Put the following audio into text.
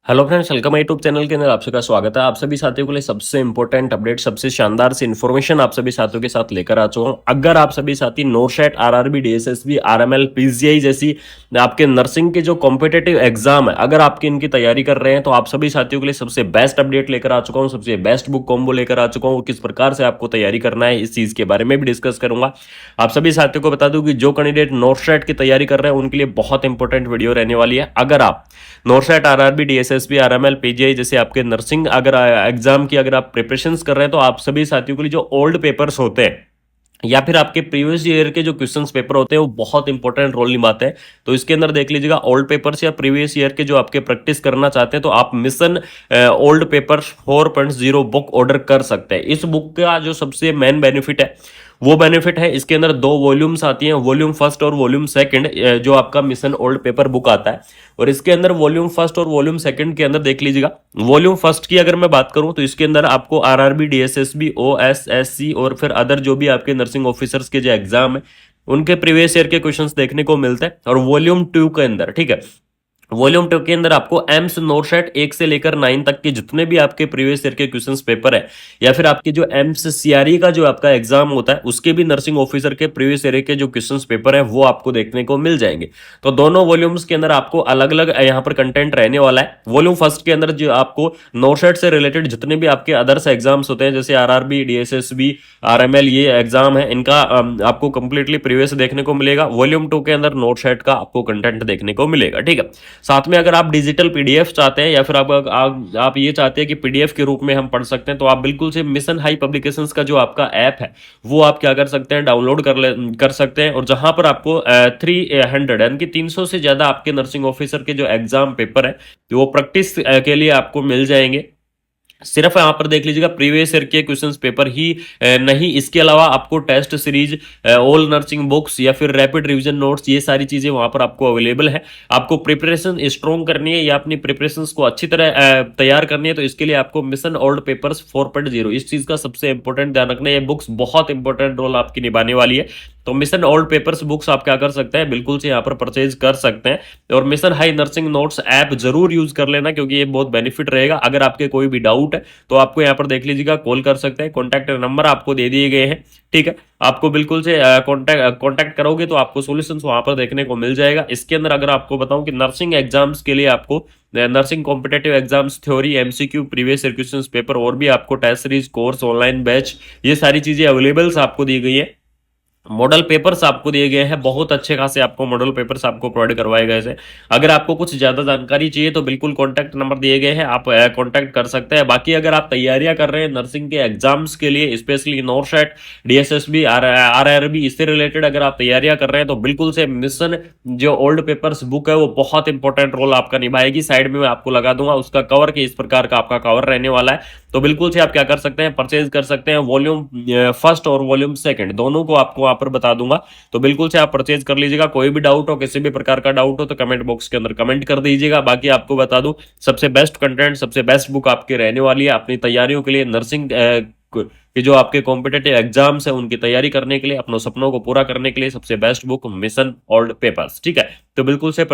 Hello friends, welcome YouTube channel के अंदर आप सबका स्वागत है। आप सभी साथियों के लिए सबसे इंपॉर्टेंट अपडेट, सबसे शानदार सी इन्फॉर्मेशन आप सभी साथियों के साथ लेकर आ चुका हूं। अगर आप सभी साथी नोरशेट, आरआरबी, डीएसएसबी, आरएमएल, पीजीआई जैसी आपके नर्सिंग के जो कॉम्पिटेटिव एग्जाम है, अगर आपकी इनकी तैयारी कर रहे हैं तो आप सभी साथियों के लिए सबसे बेस्ट अपडेट लेकर आ चुका हूँ, सबसे बेस्ट बुक कॉम्बो लेकर आ चुका हूँ। किस प्रकार से आपको तैयारी करना है इस चीज के बारे में भी डिस्कस करूंगा। आप सभी साथियों को बता दूं कि जो कैंडिडेट नोरशेट की तैयारी कर रहे हैं उनके लिए बहुत इंपॉर्टेंट वीडियो रहने वाली है। अगर आप नोरशेट, आरआरबी, डीएसएसबी, आरएमएल, पीजीआई जैसे आपके नर्सिंग अगर एग्जाम की अगर आप प्रिपरेशंस कर रहे हैं तो आप सभी साथियों के लिए जो ओल्ड पेपर्स होते हैं या फिर आपके प्रीवियस ईयर के जो क्वेश्चंस पेपर होते हैं वो बहुत इंपॉर्टेंट रोल निभाते हैं। तो इसके अंदर देख लीजिएगा, ओल्ड पेपर्स या प्रीवियस ईयर के जो आपके प्रैक्टिस करना चाहते हैं तो आप mission old paper 4.0 book order कर सकते हैं। इस बुक का जो सबसे मेन बेनिफिट है वो बेनिफिट है, इसके अंदर दो वॉल्यूम्स आती हैं, वॉल्यूम फर्स्ट और वॉल्यूम सेकंड, जो आपका मिशन ओल्ड पेपर बुक आता है। और इसके अंदर वॉल्यूम फर्स्ट और वॉल्यूम सेकंड के अंदर देख लीजिएगा, वॉल्यूम फर्स्ट की अगर मैं बात करूं तो इसके अंदर आपको आरआरबी, डीएसएसबी, ओएसएससी और फिर अदर जो भी आपके नर्सिंग ऑफिसर्स के जो एग्जाम है उनके प्रीवियस ईयर के क्वेश्चंस देखने को मिलते हैं। और वॉल्यूम 2 के अंदर, ठीक है, वॉल्यूम 2 के अंदर आपको एम्स नोरशेट 1 से लेकर 9 तक के जितने भी आपके प्रीवियस ईयर के क्वेश्चंस पेपर है या फिर आपके जो एम्स सीआरई का जो आपका एग्जाम होता है उसके भी नर्सिंग ऑफिसर के प्रीवियस ईयर के जो क्वेश्चंस पेपर है वो आपको देखने को मिल जाएंगे। तो दोनों वॉल्यूम्स के अंदर आपको अलग अलग यहाँ पर कंटेंट रहने वाला है। वॉल्यूम फर्स्ट के अंदर जो आपको नोरशेट से रिलेटेड जितने भी आपके अदर्स एग्जाम्स होते हैं जैसे आरआरबी, डीएसएसबी, आरएमएल, ये एग्जाम है इनका आपको कंप्लीटली प्रीवियस देखने को मिलेगा। वॉल्यूम 2 के अंदर नोरशेट का आपको कंटेंट देखने को मिलेगा, ठीक है। साथ में अगर आप डिजिटल पीडीएफ चाहते हैं या फिर आप ये चाहते हैं कि पीडीएफ के रूप में हम पढ़ सकते हैं तो आप बिल्कुल से मिशन हाई पब्लिकेशंस का जो आपका ऐप है वो आप क्या कर सकते हैं, डाउनलोड कर सकते हैं। और जहां पर आपको 300 यानी कि 300 से ज्यादा आपके नर्सिंग ऑफिसर के जो एग्जाम पेपर है वो प्रैक्टिस के लिए आपको मिल जाएंगे। सिर्फ यहां पर देख लीजिएगा प्रीवियस ईयर के क्वेश्चंस पेपर ही नहीं, इसके अलावा आपको test series, all nursing books या फिर रैपिड रिवीजन नोट्स, ये सारी चीजें वहां पर आपको अवेलेबल है। आपको प्रिपरेशन स्ट्रॉन्ग करनी है या अपनी प्रिपरेशन को अच्छी तरह तैयार करनी है तो इसके लिए आपको मिशन ओल्ड पेपर्स 4.0 इस चीज का सबसे इंपॉर्टेंट ध्यान रखना है। ये बुक्स बहुत इंपॉर्टेंट रोल आपकी निभाने वाली है। तो मिशन ओल्ड पेपर्स बुक्स आप क्या कर सकते हैं, बिल्कुल से यहाँ पर परचेज कर सकते हैं। और mission high nursing notes app जरूर यूज कर लेना क्योंकि ये बहुत बेनिफिट रहेगा। अगर आपके कोई भी डाउट है तो आपको यहाँ पर देख लीजिएगा कॉल कर सकते हैं, कॉन्टैक्ट नंबर आपको दे दिए गए हैं, ठीक है। आपको बिल्कुल से कॉन्टैक्ट करोगे तो आपको सॉल्यूशंस वहां पर देखने को मिल जाएगा। इसके अंदर अगर आपको बताऊं कि नर्सिंग एग्जाम्स के लिए आपको nursing competitive exams, theory, MCQ, previous year questions paper और भी आपको test series, course, online batch, ये सारी चीजें अवेलेबल आपको दी गई है। मॉडल पेपर्स आपको दिए गए हैं, बहुत अच्छे खासे आपको मॉडल पेपर्स आपको प्रोवाइड करवाए गए हैं। अगर आपको कुछ ज्यादा जानकारी चाहिए तो बिल्कुल कॉन्टैक्ट नंबर दिए गए हैं, आप कॉन्टैक्ट कर सकते हैं। बाकी अगर आप तैयारियां कर रहे हैं नर्सिंग के एग्जाम्स के लिए, स्पेशली नोरशेट, डीएसएसबी, आरआरबी, इससे रिलेटेड अगर आप तैयारियां कर रहे हैं तो बिल्कुल से मिशन जो ओल्ड पेपर्स बुक है वो बहुत इंपॉर्टेंट रोल आपका निभाएगी। साइड में मैं आपको लगा दूंगा उसका कवर कि इस प्रकार का आपका कवर रहने वाला है। तो बिल्कुल से आप क्या कर सकते हैं, परचेज कर सकते हैं। वॉल्यूम फर्स्ट और वॉल्यूम सेकंड दोनों को आपको वहां पर बता दूंगा, तो बिल्कुल से आप परचेज कर लीजिएगा। कोई भी डाउट हो, किसी भी प्रकार का डाउट हो तो कमेंट बॉक्स के अंदर कमेंट कर दीजिएगा। बाकी आपको बता दूं सबसे बेस्ट कंटेंट, सबसे बेस्ट बुक आपके रहने वाली है अपनी तैयारियों के लिए, नर्सिंग कि जो आपके कॉम्पिटेटिव एग्जाम्स है उनकी तैयारी करने के लिए, अपने सपनों को पूरा करने के लिए सबसे best book mission old papers, ठीक है। तो बिल्कुल से